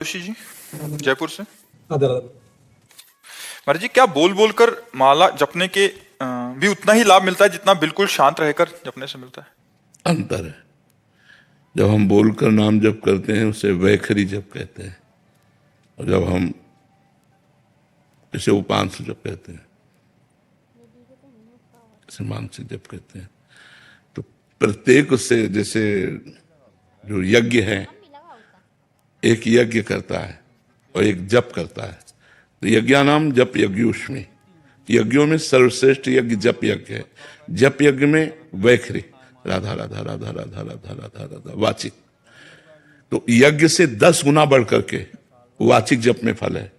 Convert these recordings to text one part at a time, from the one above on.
जोशी जी जयपुर से। महाराज जी क्या बोल बोल कर माला जपने के भी उतना ही लाभ मिलता है जितना बिल्कुल शांत रहकर जपने से मिलता है? अंतर है। जब हम बोलकर नाम जप करते हैं उसे वैखरी जप कहते हैं, और जब हम इसे उपांश जप कहते हैं, इसे मानसिक जप कहते हैं। तो प्रत्येक उससे, जैसे जो यज्ञ है, एक यज्ञ करता है और एक जप करता है। तो यज्ञानाम जप यज्ञोष्मी, यज्ञों में सर्वश्रेष्ठ यज्ञ जप यज्ञ है। जप यज्ञ में वैखरी, राधा राधा राधा राधा राधा राधा राधा वाचिक। तो यज्ञ से 10 गुना बढ़ करके वाचिक जप में फल है,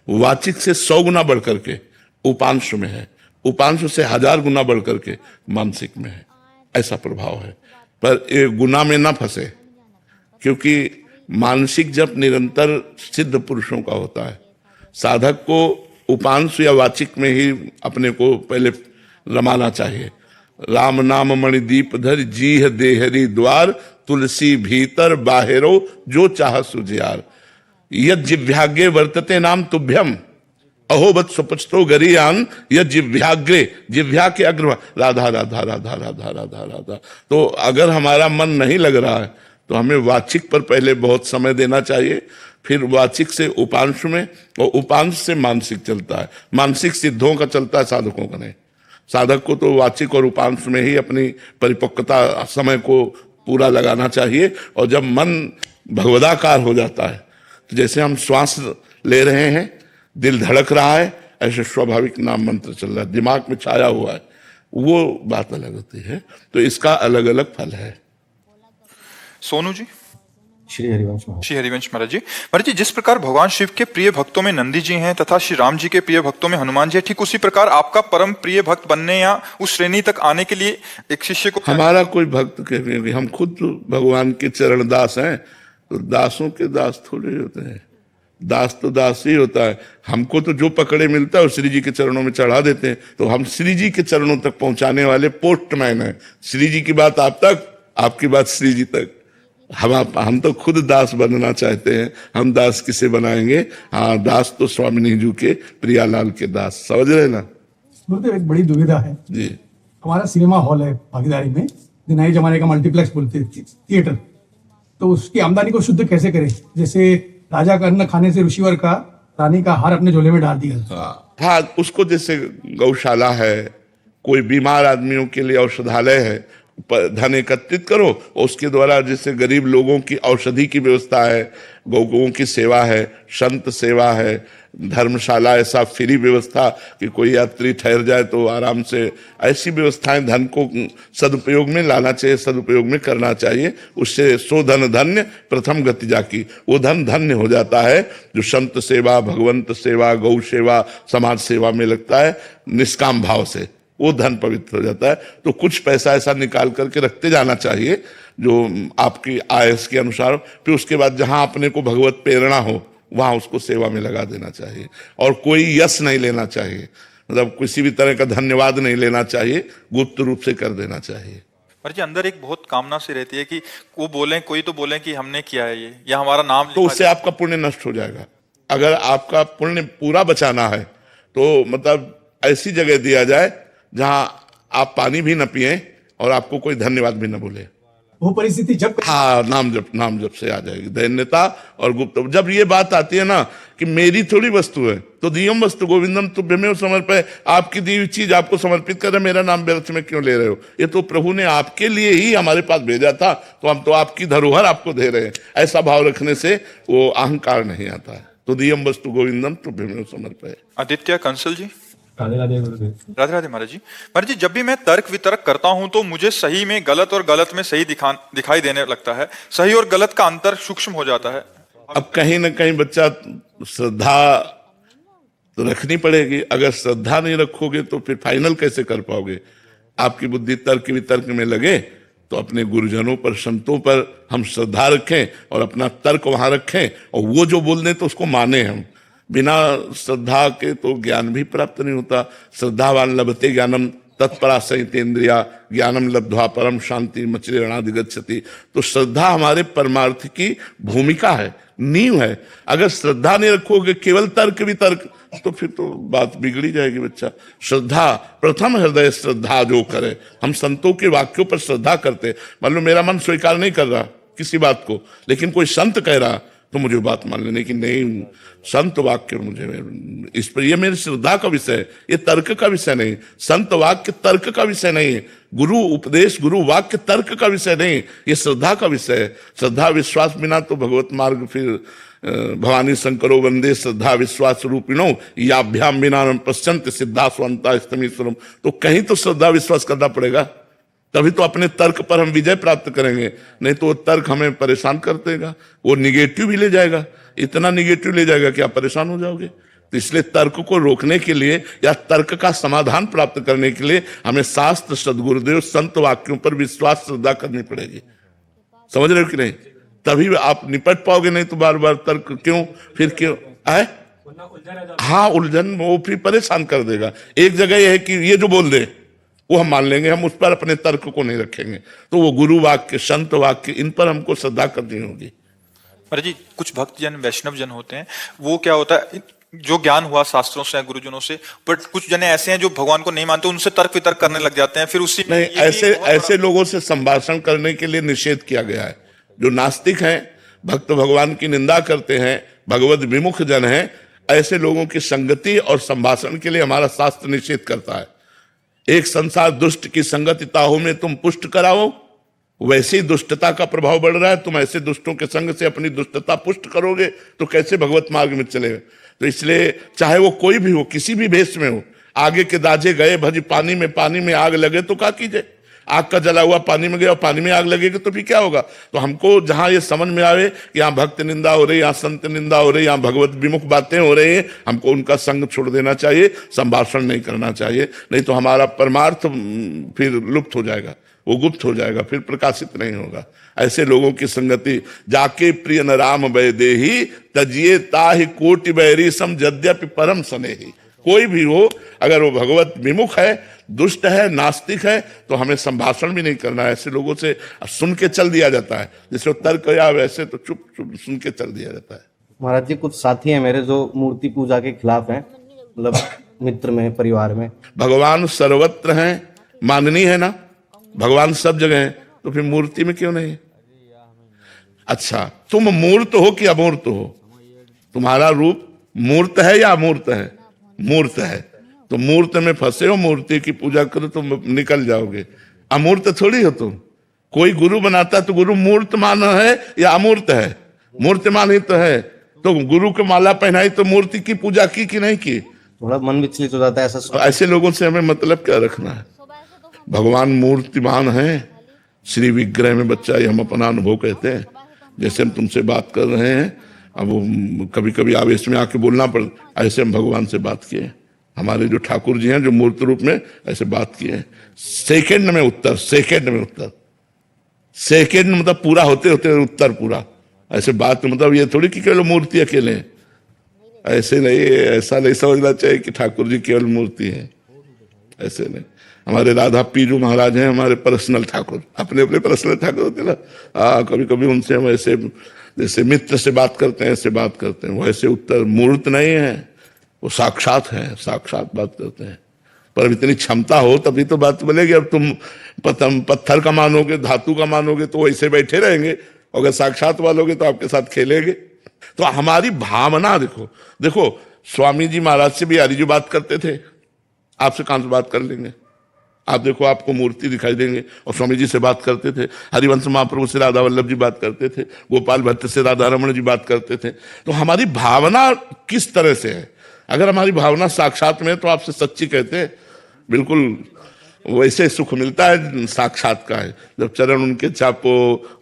वाचिक से 100 गुना बढ़ करके उपांश में है, उपांश से 1000 गुना बढ़ करके मानसिक में है। ऐसा प्रभाव है। पर ये गुना में ना फंसे, क्योंकि मानसिक जप निरंतर सिद्ध पुरुषों का होता है। साधक को उपांश या वाचिक में ही अपने को पहले रमाना चाहिए। राम नाम मणिदीप धर जीह देहरी द्वार, तुलसी भीतर बाहिरो जो चाह सुजियार। यद जिह्वाग्रे वर्तते नाम तुभ्यम, अहोबत सुपचतो गरियान। यद जिह्वाग्रे, जिह्वा के अग्र राधा राधा राधा राधा राधा राधा। तो अगर हमारा मन नहीं लग रहा है तो हमें वाचिक पर पहले बहुत समय देना चाहिए, फिर वाचिक से उपांश में, और उपांश से मानसिक चलता है। मानसिक सिद्धों का चलता है, साधकों का नहीं। साधक को तो वाचिक और उपांश में ही अपनी परिपक्वता समय को पूरा लगाना चाहिए। और जब मन भगवदाकार हो जाता है, तो जैसे हम श्वास ले रहे हैं, दिल धड़क रहा है, ऐसे स्वाभाविक नाम मंत्र चल रहा है, दिमाग में छाया हुआ है, वो बात अलग होती है। तो इसका अलग अलग फल है। सोनू जी श्री हरिवंश महाराज। श्री हरिवंश महाराज जी, जिस प्रकार भगवान शिव के प्रिय भक्तों में नंदी जी हैं तथा श्री राम जी के प्रिय भक्तों में हनुमान जी हैं, ठीक उसी प्रकार आपका परम प्रिय भक्त बनने या उस श्रेणी तक आने के लिए एक शिष्य को, हमारा कोई भक्त के, हम खुद तो भगवान के चरण दास हैं। तो दासों के दास थोड़े होते हैं, दास तो दास ही होता है। हमको तो जो पकड़े मिलता है वो श्री जी के चरणों में चढ़ा देते हैं। तो हम श्री जी के चरणों तक पहुंचाने वाले पोस्टमैन हैं। श्री जी की बात आप तक, आपकी बात श्री जी तक। हम तो खुद दास बनना चाहते हैं। हम दास किसे बनाएंगे? हाँ, दास तो स्वामिनी जी के, प्रियालाल के दास, समझ रहे ना? गुरुदेव, एक बड़ी दुविधा है जी। हमारा सिनेमा हॉल है भागीदारी में, नए जमाने का मल्टीप्लेक्स बोलते हैं, थिएटर। तो उसकी आमदनी को शुद्ध कैसे करें? जैसे राजा का अन्न खाने से ऋषिवर का रानी का हार अपने झोले में डाल दिया। हाँ, उसको जैसे गौशाला है, कोई बीमार आदमियों के लिए औषधालय है, धन एकत्रित करो, और उसके द्वारा जैसे गरीब लोगों की औषधि की व्यवस्था है, गौओं की सेवा है, संत सेवा है, धर्मशाला, ऐसा फ्री व्यवस्था कि कोई यात्री ठहर जाए तो आराम से, ऐसी व्यवस्थाएं धन को सदुपयोग में लाना चाहिए, सदुपयोग में करना चाहिए। उससे सो धन धन्य प्रथम गति जाकी, वो धन धन्य हो जाता है जो संत सेवा, भगवंत सेवा, गौ सेवा, समाज सेवा में लगता है निष्काम भाव से, वो धन पवित्र हो जाता है। तो कुछ पैसा ऐसा निकाल करके रखते जाना चाहिए जो आपकी आयस के अनुसार। फिर उसके बाद जहां अपने को भगवत प्रेरणा हो वहां उसको सेवा में लगा देना चाहिए। और कोई यश नहीं लेना चाहिए, मतलब किसी भी तरह का धन्यवाद नहीं लेना चाहिए, गुप्त रूप से कर देना चाहिए। पर जी अंदर एक बहुत कामना सी रहती है कि वो बोले, कोई तो बोले कि हमने किया है ये, या हमारा नाम, तो उससे आपका पुण्य नष्ट हो जाएगा। अगर आपका पुण्य पूरा बचाना है तो मतलब ऐसी जगह दिया जाए जहां आप पानी भी न पिए और आपको कोई धन्यवाद भी न बोले। वो परिस्थिति जब, हाँ, नाम जप से आ जाएगी दैन्यता और गुप्त। जब ये बात आती है ना कि मेरी थोड़ी वस्तु है, तो दियम वस्तु गोविंदम तुभ्यमेव समर्पय, आपकी दी हुई चीज आपको समर्पित कर रहे, मेरा नाम व्यर्थ में क्यों ले रहे हो? ये तो प्रभु ने आपके लिए ही हमारे पास भेजा था, तो हम तो आपकी धरोहर आपको दे रहे हैं। ऐसा भाव रखने से वो अहंकार नहीं आता है। तो दियम वस्तु गोविंदम तुभ्यमेव समर्पय। आदित्य कंसल जी। राधे राधे गुरुदेव। राधे राधे महाराज जी, जब भी मैं तर्क वितर्क करता हूं तो मुझे सही में गलत और गलत में सही दिखाई देने लगता है। सही और गलत का अंतर सूक्ष्म हो जाता है। अब कहीं ना कहीं बच्चा, श्रद्धा तो रखनी पड़ेगी। अगर श्रद्धा नहीं रखोगे तो फिर फाइनल कैसे कर पाओगे? आपकी बुद्धि तर्क वितर्क में लगे तो अपने गुरुजनों पर, संतों पर हम श्रद्धा रखें और अपना तर्क वहां रखें, और वो जो बोल दें तो उसको माने हम। बिना श्रद्धा के तो ज्ञान भी प्राप्त नहीं होता। श्रद्धावान लभते ज्ञानम तत्परा संयतेन्द्रिया ज्ञानम लब्ध्वा परम शांति मचरेणाधिगच्छति। तो श्रद्धा हमारे परमार्थ की भूमिका है, नींव है। अगर श्रद्धा नहीं रखोगे, केवल तर्क वितर्क, तो फिर तो बात बिगड़ी जाएगी बच्चा। श्रद्धा, प्रथम हृदय श्रद्धा जो करे। हम संतों के वाक्यों पर श्रद्धा करते। मान लो मेरा मन स्वीकार नहीं कर रहा किसी बात को, लेकिन कोई संत कह रहा तो मुझे बात मान लेने की, नहीं संत वाक्य मुझे इस पर, ये मेरी श्रद्धा का विषय है, ये तर्क का विषय नहीं। संत वाक्य तर्क का विषय नहीं है, गुरु उपदेश गुरु वाक्य तर्क का विषय नहीं, ये श्रद्धा का विषय है। श्रद्धा विश्वास बिना तो भगवत मार्ग फिर भवानी शंकरो वंदे श्रद्धा विश्वास रूपिणो याभ्याम बिना पश्चंत सिद्धा स्वंता स्तमीश्वरम। तो कहीं तो श्रद्धा विश्वास करना पड़ेगा, तभी तो अपने तर्क पर हम विजय प्राप्त करेंगे। नहीं तो वो तर्क हमें परेशान कर देगा, वो निगेटिव भी ले जाएगा, इतना निगेटिव ले जाएगा कि आप परेशान हो जाओगे। तो इसलिए तर्क को रोकने के लिए या तर्क का समाधान प्राप्त करने के लिए हमें शास्त्र, सदगुरुदेव, संत वाक्यों पर विश्वास श्रद्धा करनी पड़ेगी। समझ रहे हो कि नहीं? तभी आप निपट पाओगे, नहीं तो बार बार तर्क क्यों, फिर क्यों है। हाँ, उलझन वो फिर परेशान कर देगा। एक जगह यह है कि ये जो बोल दे वो हम मान लेंगे, हम उस पर अपने तर्क को नहीं रखेंगे। तो वो गुरु वाक्य, संत वाक्य, इन पर हमको श्रद्धा करनी होगी। महाराज जी, कुछ भक्त जन, वैष्णव जन होते हैं, वो क्या होता है, जो ज्ञान हुआ शास्त्रों से, गुरुजनों से, बट कुछ जने ऐसे हैं जो भगवान को नहीं मानते, उनसे तर्क वितर्क करने लग जाते हैं। फिर उसी नहीं, ऐसे लोगों से संभाषण करने के लिए निषेध किया गया है। जो नास्तिक हैं, भक्त भगवान की निंदा करते हैं, भगवत विमुख जन हैं, ऐसे लोगों की संगति और संभाषण के लिए हमारा शास्त्र निषेध करता है। एक संसार दुष्ट की संगति ताहू में तुम पुष्ट कराओ, वैसे ही दुष्टता का प्रभाव बढ़ रहा है। तुम ऐसे दुष्टों के संग से अपनी दुष्टता पुष्ट करोगे तो कैसे भगवत मार्ग में चलेगा। तो इसलिए चाहे वो कोई भी हो, किसी भी भेष में हो, आगे के दाजे गए भजी पानी में आग लगे तो क्या कीजिए। आग का जला हुआ पानी में गया और पानी में आग लगेगी तो फिर क्या होगा। तो हमको जहां ये समझ में आवे कि यहाँ भक्त निंदा हो रही, यहाँ संत निंदा हो रही, यहाँ भगवत विमुख बातें हो रही हैं, हमको उनका संग छोड़ देना चाहिए, संभाषण नहीं करना चाहिए। नहीं तो हमारा परमार्थ फिर लुप्त हो जाएगा, वो गुप्त हो जाएगा, फिर प्रकाशित नहीं होगा। ऐसे लोगों की संगति, जाके प्रिय न राम वैदेही तजिए ताहि कोटि बैरी सम यद्यपि परम स्नेही। कोई भी हो, अगर वो भगवत विमुख है, दुष्ट है, नास्तिक है, तो हमें संभाषण भी नहीं करना है। ऐसे लोगों से सुन के चल दिया जाता है, जैसे तर्क या वैसे तो चुप चुप सुन के चल दिया जाता है। महाराज जी, कुछ साथी हैं मेरे जो मूर्ति पूजा के खिलाफ हैं, मतलब मित्र में, परिवार में। भगवान सर्वत्र हैं, माननीय है ना, भगवान सब जगह है, तो फिर मूर्ति में क्यों नहीं? अच्छा, तुम मूर्त हो कि अमूर्त हो? तुम्हारा रूप मूर्त है या अमूर्त है? मूर्त है। तो मूर्त में फंसे हो, मूर्ति की पूजा करो तो निकल जाओगे। अमूर्त थोड़ी हो तुम। कोई गुरु बनाता तो गुरु मूर्तमान है या अमूर्त है? मूर्तिमान ही तो है। तो गुरु को माला पहनाई तो मूर्ति की पूजा की कि नहीं की? थोड़ा मन विचलित हो जाता है ऐसा। तो ऐसे लोगों से हमें मतलब क्या रखना है? भगवान मूर्तिमान है, श्री विग्रह में बच्चा, ये हम अपना अनुभव कहते हैं। जैसे हम तुमसे बात कर रहे हैं, अब वो कभी कभी आवेश में आके बोलना पड़, ऐसे हम भगवान से बात किए। हमारे जो ठाकुर जी हैं, जो मूर्त रूप में ऐसे बात किए, सेकंड में उत्तर, सेकंड में उत्तर, सेकंड मतलब पूरा होते होते उत्तर पूरा। ऐसे बात मतलब ये थोड़ी कि केवल मूर्ति अकेले हैं, ऐसे नहीं, ऐसा नहीं समझना चाहिए कि ठाकुर जी केवल मूर्ति है, ऐसे नहीं। हमारे राधा पीजू महाराज हैं, हमारे पर्सनल ठाकुर, अपने अपने पर्सनल ठाकुर होते ना। कभी कभी उनसे हम ऐसे जैसे मित्र से बात करते हैं, ऐसे बात करते हैं। वो ऐसे उत्तर मूर्त नहीं है, वो साक्षात है, साक्षात बात करते हैं। पर इतनी क्षमता हो तभी तो बात बोलेगी। अब तुम पत्थर का मानोगे, धातु का मानोगे तो वैसे बैठे रहेंगे, अगर साक्षात वालोगे तो आपके साथ खेलेंगे। तो हमारी भावना देखो, देखो स्वामी जी महाराज से भी हरि जी बात करते थे, आपसे कहां से बात कर लेंगे? आप देखो, आपको मूर्ति दिखाई देंगे। और स्वामी जी से बात करते थे, हरिवंश महाप्रभु से राधा वल्लभ जी बात करते थे, गोपाल भट्ट से राधा रमण जी बात करते थे। तो हमारी भावना किस तरह से है? अगर हमारी भावना साक्षात में है तो आपसे सच्ची कहते हैं, बिल्कुल वैसे सुख मिलता है साक्षात का है। जब चरण उनके चापो,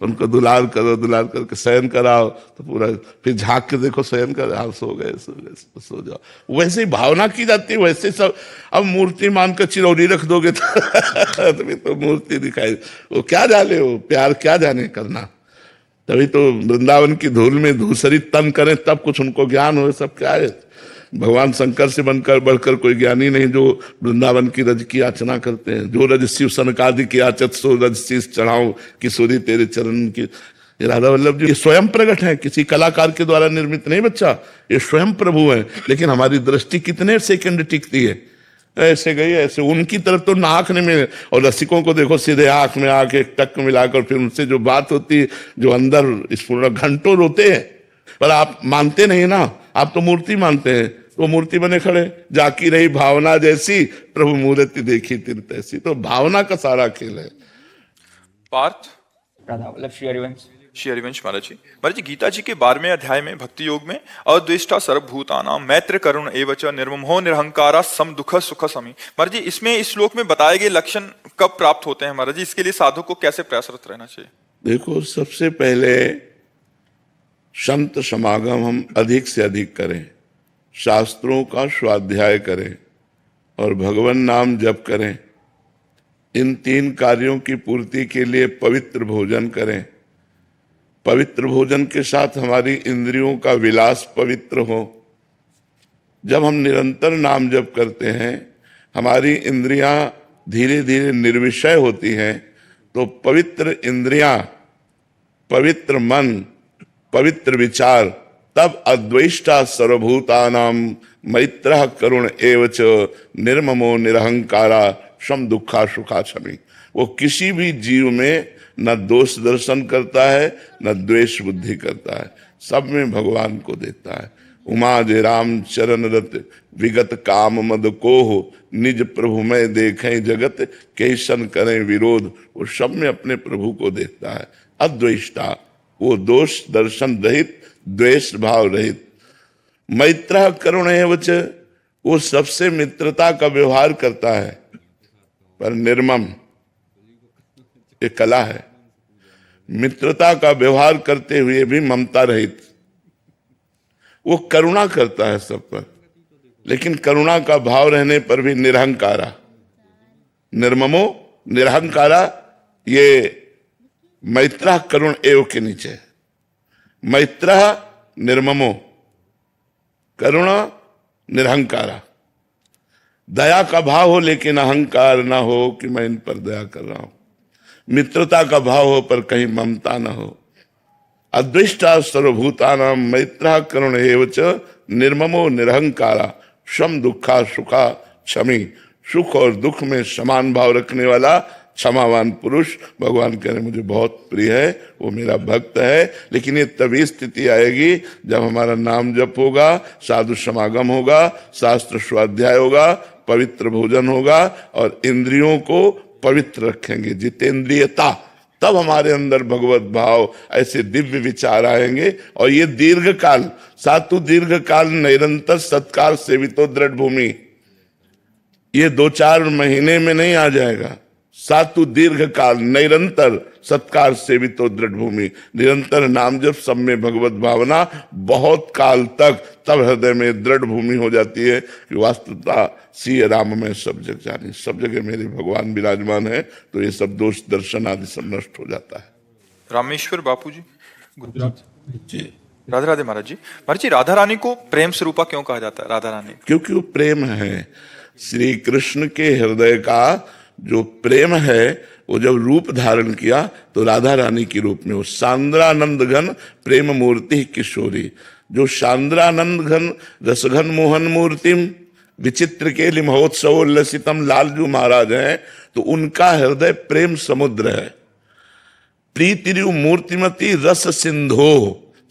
उनको दुलार करो, दुलार करके शयन कराओ तो पूरा, फिर झांक के देखो शयन कर, हाँ सो गए सो जाओ। वैसे ही भावना की जाती है, वैसे सब। अब मूर्ति मान कर चिरौरी रख दोगे तो मूर्ति दिखाई, वो क्या जाने, वो प्यार क्या जाने करना। तभी तो वृंदावन की धूल में धूसरी तन करें तब कुछ उनको ज्ञान हो। सब क्या है, भगवान शंकर से बनकर बढ़कर कोई ज्ञानी नहीं जो वृंदावन की रज की याचना करते हैं। जो रज शिव सनकादि की याचत सो रज शीस चढ़ाऊं, किशोरी तेरे चरण की। ये राधा वल्लभ जी ये स्वयं प्रकट है, किसी कलाकार के द्वारा निर्मित नहीं बच्चा, ये स्वयं प्रभु है। लेकिन हमारी दृष्टि कितने सेकंड टिकती है, ऐसे गई ऐसे, उनकी तरफ तो नाक नहीं मिले। और रसिकों को देखो सीधे आंख में आके टक मिलाकर फिर उनसे जो बात होती है, जो अंदर इस पूर्ण घंटों रोते हैं, पर आप मानते नहीं ना, आप तो मूर्ति मानते हैं। तो मूर्ति बने खड़े, जाकी रही भावना जैसी, प्रभु मूर्ति देखी तीर्थ ऐसी। तो भावना का सारा खेल है। पार्थ राधा वल्लभ श्री हरिवंश। श्री हरिवंश महाराज जी गीता जी के 12वें अध्याय में भक्ति योग में अद्वेष्टा सर्वभूतानां मैत्र करुण एवच निर्ममो निरहंकारा सम दुख सुख समी। महाराज जी इसमें इस श्लोक में बताए गए लक्षण कब प्राप्त होते हैं महाराज जी, इसके लिए साधु को कैसे प्रयासरत रहना चाहिए? देखो, सबसे पहले संत समागम हम अधिक से अधिक करें, शास्त्रों का स्वाध्याय करें और भगवान नाम जप करें। इन 3 कार्यों की पूर्ति के लिए पवित्र भोजन करें। पवित्र भोजन के साथ हमारी इंद्रियों का विलास पवित्र हो। जब हम निरंतर नाम जप करते हैं, हमारी इंद्रियां धीरे धीरे निर्विषय होती हैं, तो पवित्र इंद्रियां, पवित्र मन, पवित्र विचार, तब अद्वेष्टा सर्वभूतानां मैत्रः करुण एवच निर्ममो निरहंकारा सम दुखा सुखा क्षमी। वो किसी भी जीव में न दोष दर्शन करता है, न द्वेष बुद्धि करता है, सब में भगवान को देता है। उमा जे राम चरण रत विगत काम मद को हो, निज प्रभु में देखें जगत कैसन करें विरोध। वो सब में अपने प्रभु को देखता है। अद्वेष्टा, वो दोष दर्शन रहित, द्वेष भाव रहित। मैत्रः करुण एवच, वो सबसे मित्रता का व्यवहार करता है, पर निर्मम, ये कला है। मित्रता का व्यवहार करते हुए भी ममता रहित। वो करुणा करता है सब पर, लेकिन करुणा का भाव रहने पर भी निरहंकारा। निर्ममो निरहंकारा, ये मैत्रः करुण एव के नीचे। मैत्रः निर्ममो, करुणा निरहंकारा। दया का भाव हो लेकिन अहंकार ना हो कि मैं इन पर दया कर रहा हूं। मित्रता का भाव हो पर कहीं ममता न हो। अद्वेष्टा सर्वभूतानां मैत्रः करुण एवच निर्ममो निरहंकारा सम दुखा सुखा क्षमी। सुख और दुख में समान भाव रखने वाला क्षमावान पुरुष भगवान कह रहे मुझे बहुत प्रिय है, वो मेरा भक्त है। लेकिन ये तभी स्थिति आएगी जब हमारा नाम जप होगा, साधु समागम होगा, शास्त्र स्वाध्याय होगा, पवित्र भोजन होगा और इंद्रियों को पवित्र रखेंगे, जितेंद्रियता। तब हमारे अंदर भगवत भाव, ऐसे दिव्य विचार आएंगे। और ये दीर्घ काल, सातु दीर्घ काल निरंतर सत्कार सेवितो दृढ़ भूमि, ये 2-4 महीने में नहीं आ जाएगा। सातु दीर्घ काल निरंतर सत्कार सेवितो दृढ़ भूमि, निरंतर नाम जप, सब में भगवत भावना, बहुत काल तक, तब हृदय में दृढ़ भूमि हो जाती है कि वास्तवता सी राम में सब जग जानी, सब जगह मेरे भगवान विराजमान है। तो ये सब दोष दर्शन आदि सब नष्ट हो जाता है। रामेश्वर बापू जी, गुजरात जी। राधे राधे महाराज जी। महाराज जी, राधा रानी को प्रेम स्वरूपा क्यों कहा जाता है? राधा रानी क्योंकि वो प्रेम है। श्री कृष्ण के हृदय का जो प्रेम है, वो जब रूप धारण किया तो राधा रानी के रूप में, वो सांद्रानंद घन प्रेम मूर्ति किशोरी। जो सांद्रानंद घन रसघन मोहन मूर्तिम विचित्र के लिए महोत्सवोल्लसितम लालजू महाराज हैं, तो उनका हृदय प्रेम समुद्र है। प्रीतिरु मूर्तिमती रस सिंधो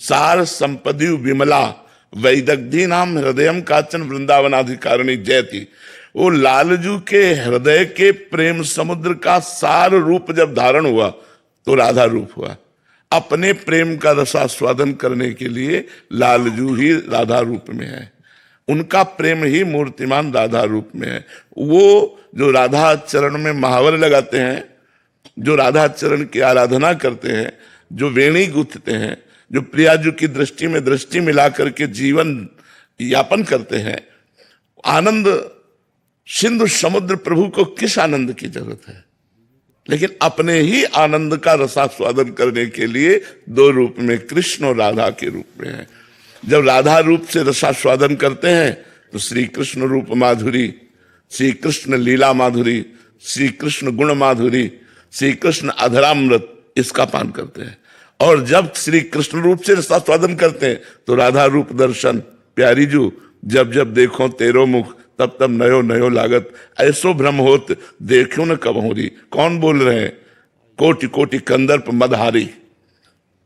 सार संपदि विमला वैदग्धी नाम हृदयम काचन वृंदावनाधिकारिणी जयति। वो लालजू के हृदय के प्रेम समुद्र का सार रूप जब धारण हुआ तो राधा रूप हुआ। अपने प्रेम का रसास्वादन करने के लिए लालजू ही राधा रूप में है, उनका प्रेम ही मूर्तिमान राधा रूप में है। वो जो राधा चरण में महावर लगाते हैं, जो राधा चरण की आराधना करते हैं, जो वेणी गूंथते हैं, जो प्रियाजू की दृष्टि में दृष्टि मिला करके जीवन यापन करते हैं, आनंद सिंधु समुद्र प्रभु को किस आनंद की जरूरत है? लेकिन अपने ही आनंद का रसास्वादन करने के लिए 2 रूप में, कृष्ण और राधा के रूप में है। जब राधा रूप से रसास्वादन करते हैं तो श्री कृष्ण रूप माधुरी, श्री कृष्ण लीला माधुरी, श्री कृष्ण गुण माधुरी, श्री कृष्ण अधरामृत, इसका पान करते हैं। और जब श्री कृष्ण रूप से रसास्वादन करते हैं तो राधा रूप दर्शन। प्यारी जू जब जब देखो तेरो मुख तब तब नयो नयो लागत, ऐसो भ्रम होत देखो न कब हो रही। कौन बोल रहे हैं? कोटि कोटि कंदर्प मदहारी,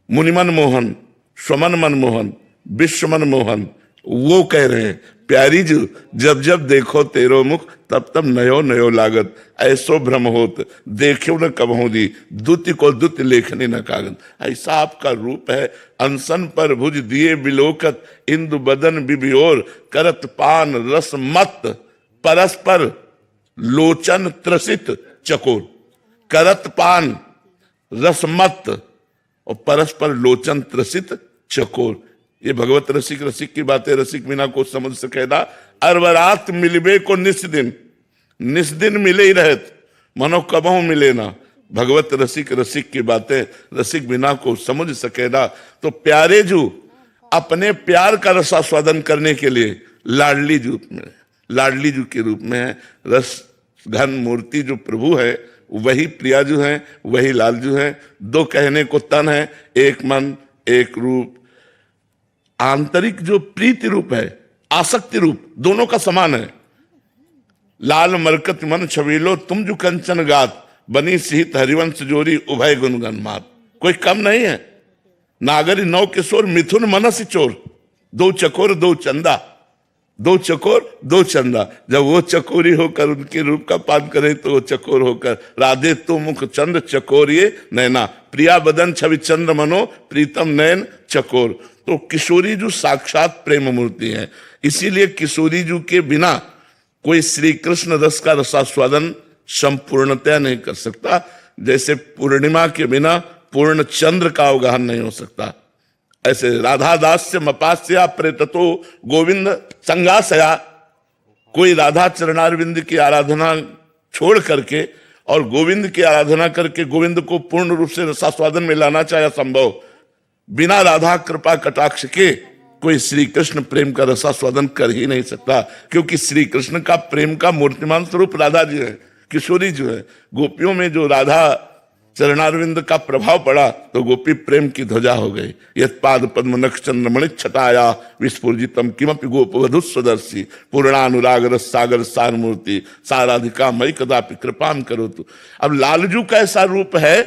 मुनिमन मोहन, स्वमन मन मोहन, विश्वमन मोहन, वो कह रहे हैं प्यारी जी जब जब देखो तेरो मुख तब तब नयो नयो लागत, ऐसो भ्रम होत देखो न कब हो दी, दुति को दुति लेखने न कागत। ऐसा आपका रूप है, अनसन पर भुज दिए बिलोकत, इंदु बदन बिबियोर करत पान रस मत, परस्पर लोचन त्रसित चकोर। करत पान रसमत और परस्पर लोचन त्रसित चकोर। ये भगवत रसिक रसिक की बातें रसिक बिना को समझ सकेगा। अरवरात मिलबे को निस दिन मिले ही रहत, मनो कबहू मिले ना। भगवत रसिक रसिक की बातें रसिक बिना को समझ सकेगा। तो प्यारे जू अपने प्यार का रसास्वादन करने के लिए लाडली जू के रूप में है। रस घन मूर्ति जो प्रभु है वही प्रियाजू हैं, वही लालजू हैं। दो कहने को तन है, एक मन एक रूप। आंतरिक जो प्रीति रूप है, आसक्ति रूप, दोनों का समान है। लाल मरकत मन छबीलो तुम जो कंचन गात, बनी सिहित हरिवंश जोरी उभय गुणगन मात। कोई कम नहीं है। नागरी नौ किशोर मिथुन मनस चोर, दो चकोर दो चंदा, दो चकोर दो चंदा। जब वो चकोरी होकर उनके रूप का पान करे तो वो चकोर होकर राधे तो मुख चंद्र चकोरिये नैना, प्रिया बदन छवि चंद्र मनो प्रीतम नयन चकोर। तो किशोरी जो साक्षात प्रेम मूर्ति है, इसीलिए किशोरी जू के बिना कोई श्री कृष्ण रस का रसास्वादन संपूर्णतया नहीं कर सकता। जैसे पूर्णिमा के बिना पूर्ण चंद्र का अवगाहन नहीं हो सकता, ऐसे राधा दास से मपास्या प्रेततो गोविंद संगासया। कोई राधा चरणारविंद की आराधना छोड़ करके और गोविंद की आराधना करके गोविंद को पूर्ण रूप से रसास्वादन में लाना चाहे संभव। बिना राधा कृपा कटाक्ष के कोई श्री कृष्ण प्रेम का रसास्वादन कर ही नहीं सकता, क्योंकि श्री कृष्ण का प्रेम का मूर्तिमान स्वरूप राधा जी है, किशोरी जो है। गोपियों में जो राधा चरणारविंद का प्रभाव पड़ा तो गोपी प्रेम की ध्वजा हो गई। यत पाद पद्म नक्षचंद्र मणि छटाया विस्फुजितम किमपि गोप वधु स्वदर्शी, पूर्णानुराग रस सागर सार मूर्ति साराधिका मई कदापि कृपाम करो। तो अब लालजू का ऐसा रूप है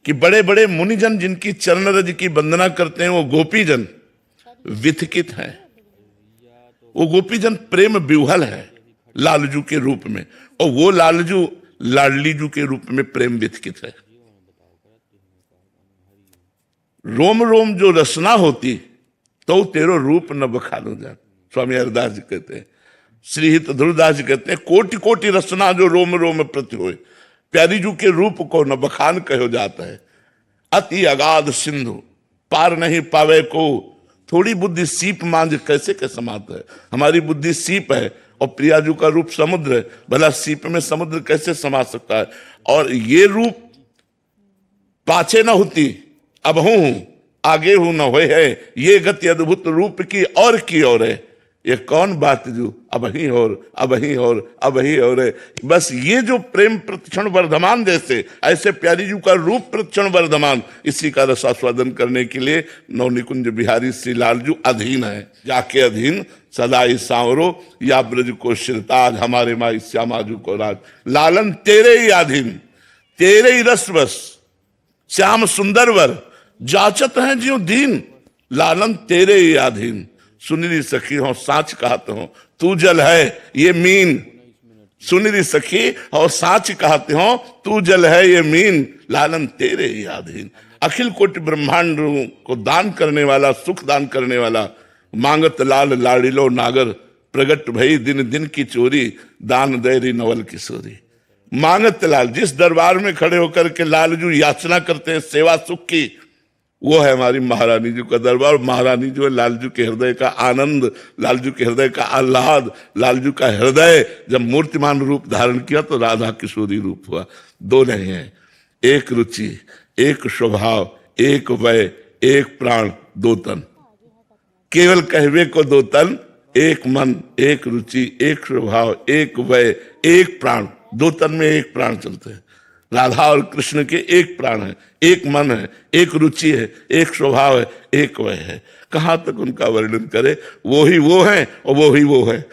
कि बड़े बड़े मुनिजन जिनकी चरण रज की वंदना करते हैं वो गोपीजन विथकित हैं, वो गोपीजन प्रेम विह्वल है लालजू के रूप में, और वो लालजू लाडली जू के रूप में प्रेम विथकित है। रोम रोम जो रसना होती तो तेरो रूप न बखानो जान, स्वामी हरदास जी कहते हैं। श्री हित ध्रुवदास जी कहते हैं कोटि कोटि रसना जो रोम रोम प्रति होए, प्यारी जू के रूप को न बखान कहो जाता है। अति अगाध सिंधु पार नहीं पावे को, थोड़ी बुद्धि सीप मांझ कैसे के समात है। हमारी बुद्धि सीप है और प्रियाजू का रूप समुद्र है, भला सीप में समुद्र कैसे समा सकता है। और ये रूप पाछे न होती अब हूं आगे हूं न होए है, ये गति अद्भुत रूप की और है। ये कौन बात जो अब ही और अब ही और अब ही और है। बस ये जो प्रेम प्रतिक्षण वर्धमान, जैसे ऐसे प्यारी जी का रूप प्रतिक्षण वर्धमान, इसी का रसास्वादन करने के लिए नवनिकुंज बिहारी श्री लालजू अधीन है। जाके अधीन सदा ही सांवरो या ब्रज को शिरताज, हमारे माई श्यामाजू को राज। लालन तेरे ही अधीन, तेरे ही रस बस, श्याम सुंदर वर जाचत हैं ज्यों दीन। लालन तेरे ही अधीन, सुनरी सखी हो साच कहते हो तू जल है ये मीन। सुनरी सखी और साच कहते हो तू जल है ये मीन। लालन तेरे ही अधीन, अखिल कोटि ब्रह्मांड को दान करने वाला, सुख दान करने वाला। मांगत लाल लाड़िलो नागर, प्रगट भई दिन दिन की चोरी, दान दैरी नवल किशोरी। मांगत लाल, जिस दरबार में खड़े होकर के लालजू याचना करते हैं सेवा सुख की, वो है हमारी महारानी जी का दरबार। महारानी जो है लालजू के हृदय का आनंद, लालजू के हृदय का आह्लाद। लालजू का हृदय जब मूर्तिमान रूप धारण किया तो राधा किशोरी रूप हुआ। दो नहीं है, एक रुचि, एक स्वभाव, एक वय, एक प्राण, दो तन। केवल कहवे को दो तन, एक मन, एक रुचि, एक स्वभाव, एक वय, एक प्राण। दो तन में एक प्राण चलते हैं। राधा और कृष्ण के एक प्राण है, एक मन है, एक रुचि है, एक स्वभाव है, एक वह है। कहाँ तक उनका वर्णन करे, वो ही वो है और वो ही वो है।